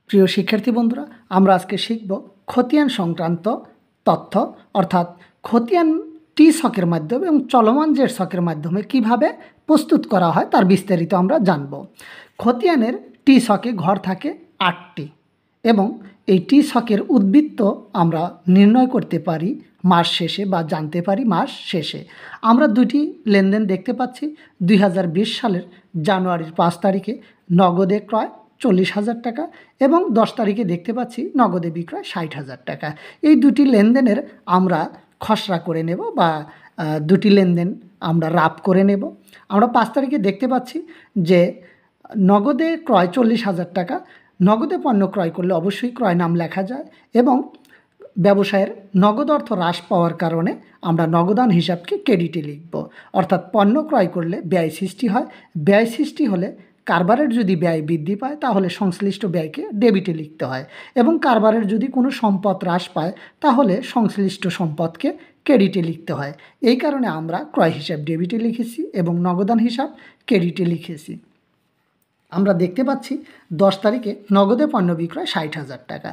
প্রিয় শিক্ষার্থী বন্ধুরা, আমরা আজকে শিখব খতিয়ান সংক্রান্ত তথ্য, অর্থাৎ খতিয়ান টি ছকের মাধ্যমে এবং চলমান জের ছকের মাধ্যমে কিভাবে প্রস্তুত করা হয় তার বিস্তারিত আমরা জানব। খতিয়ানের টি ছকে ঘর থাকে ৮টি এবং এই টি ছকের উদ্বৃত্ত আমরা নির্ণয় করতে পারি মাস শেষে বা জানতে পারি মাস শেষে। আমরা দুটি লেনদেন দেখতে পাচ্ছি। 2020 সালের জানুয়ারির 5 তারিখে নগদে ক্রয় 40,000 টাকা এবং 10 তারিখে দেখতে পাচ্ছি নগদে বিক্রয় 60,000 টাকা। এই দুটি লেনদেনের আমরা খসড়া করে নেব বা দুটি লেনদেন আমরা রাপ করে নেব। আমরা 5 তারিখে দেখতে পাচ্ছি যে নগদে ক্রয় 40,000 টাকা। নগদে পণ্য ক্রয় করলে অবশ্যই ক্রয় নাম লেখা যায় এবং ব্যবসায়ের নগদ অর্থ হ্রাস পাওয়ার কারণে আমরা নগদান হিসাবকে ক্রেডিটে লিখব। অর্থাৎ পণ্য ক্রয় করলে ব্যয় সৃষ্টি হয়, ব্যয় সৃষ্টি হলে কারবারের যদি ব্যয় বৃদ্ধি পায় তাহলে সংশ্লিষ্ট ব্যয়কে ডেবিটে লিখতে হয় এবং কারবারের যদি কোনো সম্পদ হ্রাস পায় তাহলে সংশ্লিষ্ট সম্পদকে ক্রেডিটে লিখতে হয়। এই কারণে আমরা ক্রয় হিসাব ডেবিটে লিখেছি এবং নগদান হিসাব ক্রেডিটে লিখেছি। আমরা দেখতে পাচ্ছি 10 তারিখে নগদে পণ্য বিক্রয় 60,000 টাকা।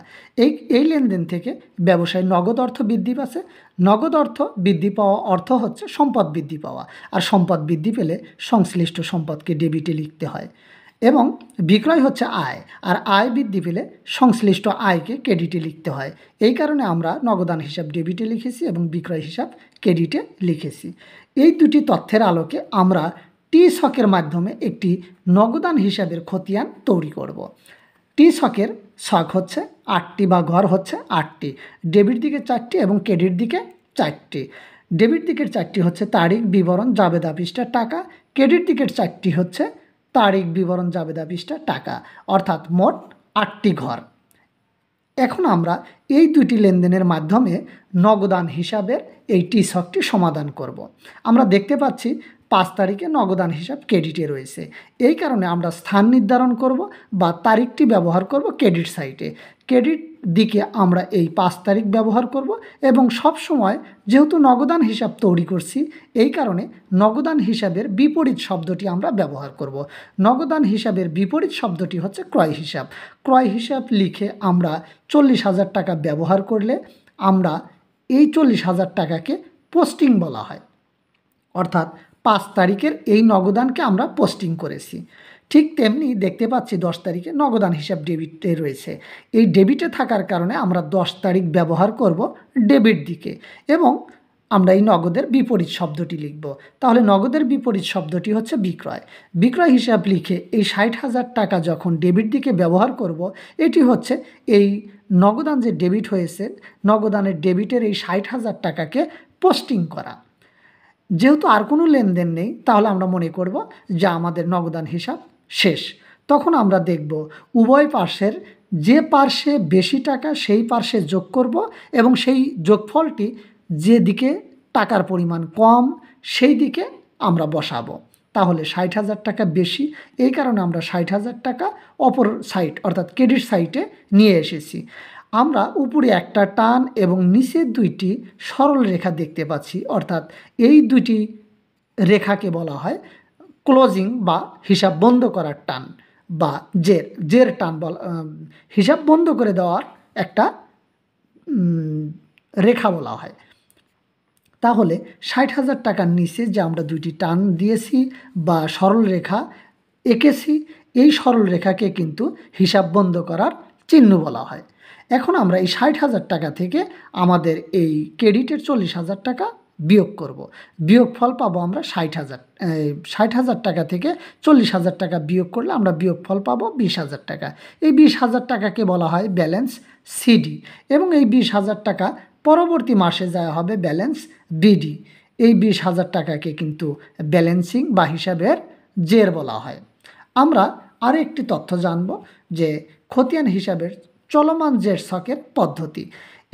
এই লেনদেন থেকে ব্যবসায় নগদ অর্থ বৃদ্ধি পাচ্ছে। নগদ অর্থ বৃদ্ধি পাওয়া অর্থ হচ্ছে সম্পদ বৃদ্ধি পাওয়া, আর সম্পদ বৃদ্ধি পেলে সংশ্লিষ্ট সম্পদকে ডেবিটে লিখতে হয় এবং বিক্রয় হচ্ছে আয়, আর আয় বৃদ্ধি পেলে সংশ্লিষ্ট আয়কে ক্রেডিটে লিখতে হয়। এই কারণে আমরা নগদান হিসাব ডেবিটে লিখেছি এবং বিক্রয় হিসাব ক্রেডিটে লিখেছি। এই দুটি তথ্যের আলোকে আমরা টি ছকের মাধ্যমে একটি নগদান হিসাবের খতিয়ান তৈরি করব। টি ছকের ছক হচ্ছে 8টি বা ঘর হচ্ছে 8টি। ডেবিট দিকে 4টি এবং ক্রেডিট দিকে 4টি। ডেবিট দিকের 4টি হচ্ছে তারিখ, বিবরণ, জাবেদা, পৃষ্ঠা, টাকা। ক্রেডিট দিকের 4টি হচ্ছে তারিখ, বিবরণ, জাবেদা, পৃষ্ঠা, টাকা। অর্থাৎ মোট 8টি ঘর। এখন আমরা এই দুটি লেনদেনের মাধ্যমে নগদান হিসাবের এই টি ছকটি সমাধান করব। আমরা দেখতে পাচ্ছি 5 তারিখে নগদান হিসাব ক্রেডিটে রয়েছে। এই কারণে আমরা স্থান নির্ধারণ করব বা তারিখটি ব্যবহার করব ক্রেডিট সাইটে। ক্রেডিট দিকে আমরা এই 5 তারিখ ব্যবহার করব এবং সব সময় যেহেতু নগদান হিসাব তৈরি করছি এই কারণে নগদান হিসাবের বিপরীত শব্দটি আমরা ব্যবহার করব। নগদান হিসাবের বিপরীত শব্দটি হচ্ছে ক্রয় হিসাব। ক্রয় হিসাব লিখে আমরা 40,000 টাকা ব্যবহার করলে আমরা এই 40,000 টাকাকে পোস্টিং বলা হয়। অর্থাৎ 5 তারিখের এই নগদানকে আমরা পোস্টিং করেছি। ঠিক তেমনি দেখতে পাচ্ছি 10 তারিখে নগদান হিসাব ডেবিটে রয়েছে। এই ডেবিটে থাকার কারণে আমরা 10 তারিখ ব্যবহার করব ডেবিট দিকে এবং আমরা এই নগদের বিপরীত শব্দটি লিখব। তাহলে নগদের বিপরীত শব্দটি হচ্ছে বিক্রয়। বিক্রয় হিসাব লিখে এই 60,000 টাকা যখন ডেবিট দিকে ব্যবহার করব, এটি হচ্ছে এই নগদান যে ডেবিট হয়েছে নগদানের ডেবিটের এই 60,000 টাকাকে পোস্টিং করা। যেহেতু আর কোনো লেনদেন নেই তাহলে আমরা মনে করব যে আমাদের নগদান হিসাব শেষ। তখন আমরা দেখব উভয় পার্শ্বের যে পার্শ্বে বেশি টাকা সেই পার্শ্বে যোগ করব এবং সেই যোগফলটি যেদিকে টাকার পরিমাণ কম সেই দিকে আমরা বসাবো। তাহলে 60,000 টাকা বেশি, এই কারণে আমরা 60,000 টাকা অপর সাইড অর্থাৎ ক্রেডিট সাইটে নিয়ে এসেছি। আমরা উপরে একটা টান এবং নিচের দুইটি সরল রেখা দেখতে পাচ্ছি, অর্থাৎ এই দুটি রেখাকে বলা হয় ক্লোজিং বা হিসাব বন্ধ করার টান বা জের টান বলা, হিসাব বন্ধ করে দেওয়ার একটা রেখা বলা হয়। তাহলে 60,000 টাকার নিচে যে আমরা দুইটি টান দিয়েছি বা সরল রেখা এঁকেছি, এই সরল রেখাকে কিন্তু হিসাব বন্ধ করার চিহ্ন বলা হয়। এখন আমরা এই 60,000 টাকা থেকে আমাদের এই ক্রেডিটের 40,000 টাকা বিয়োগ করব। বিয়োগফল পাবো আমরা 60,000 টাকা থেকে 40,000 টাকা বিয়োগ করলে আমরা বিয়োগফল পাবো 20,000 টাকা। এই 20,000 টাকাকে বলা হয় ব্যালেন্স সিডি এবং এই 20,000 টাকা পরবর্তী মাসে যাওয়া হবে ব্যালেন্স বিডি। এই 20,000 টাকাকে কিন্তু ব্যালেন্সিং বা হিসাবের জের বলা হয়। আমরা আরও একটি তথ্য জানব যে খতিয়ান হিসাবের চলমান জের ছকের পদ্ধতি।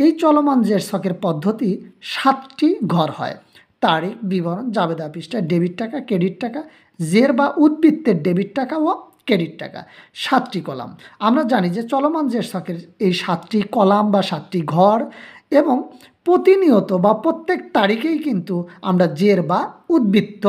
এই চলমান জের ছকের পদ্ধতি 7টি ঘর হয়। তারিখ, বিবরণ, জাবেদা, পৃষ্ঠা, ডেবিট টাকা, ক্রেডিট টাকা, জের বা উদ্বৃত্তের ডেবিট টাকা ও ক্রেডিট টাকা। 7টি কলাম। আমরা জানি যে চলমান জের ছকের এই 7টি কলাম বা 7টি ঘর এবং প্রতিনিয়ত বা প্রত্যেক তারিখেই কিন্তু আমরা জের বা উদ্বৃত্ত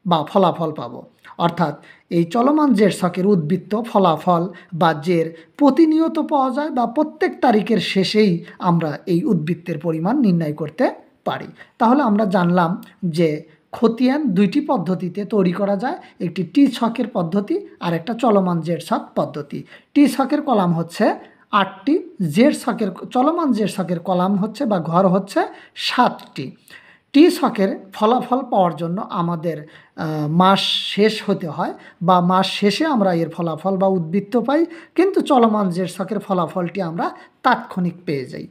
বা ফলাফল পাবো। অর্থাৎ এই চলমান জের ছকের উদ্বৃত্ত ফলাফল বা জের প্রতিনিয়ত পাওয়া যায় বা প্রত্যেক তারিখের শেষেই আমরা এই উদ্বৃত্তের পরিমাণ নির্ণয় করতে পারি। তাহলে আমরা জানলাম যে খতিয়ান দুইটি পদ্ধতিতে তৈরি করা যায়, একটি টি ছকের পদ্ধতি আর একটা চলমান জের ছক পদ্ধতি। টি ছকের কলাম হচ্ছে 8টি, জের ছকের চলমান জের ছকের কলাম হচ্ছে বা ঘর হচ্ছে 7টি। টি ছকের ফলাফল পাওয়ার জন্য আমাদের মাস শেষ হতে হয় বা মাস শেষে আমরা এর ফলাফল বা উদ্বৃত্ত পাই, কিন্তু চলমান জের ছকের ফলাফলটি আমরা তাৎক্ষণিক পেয়ে যাই।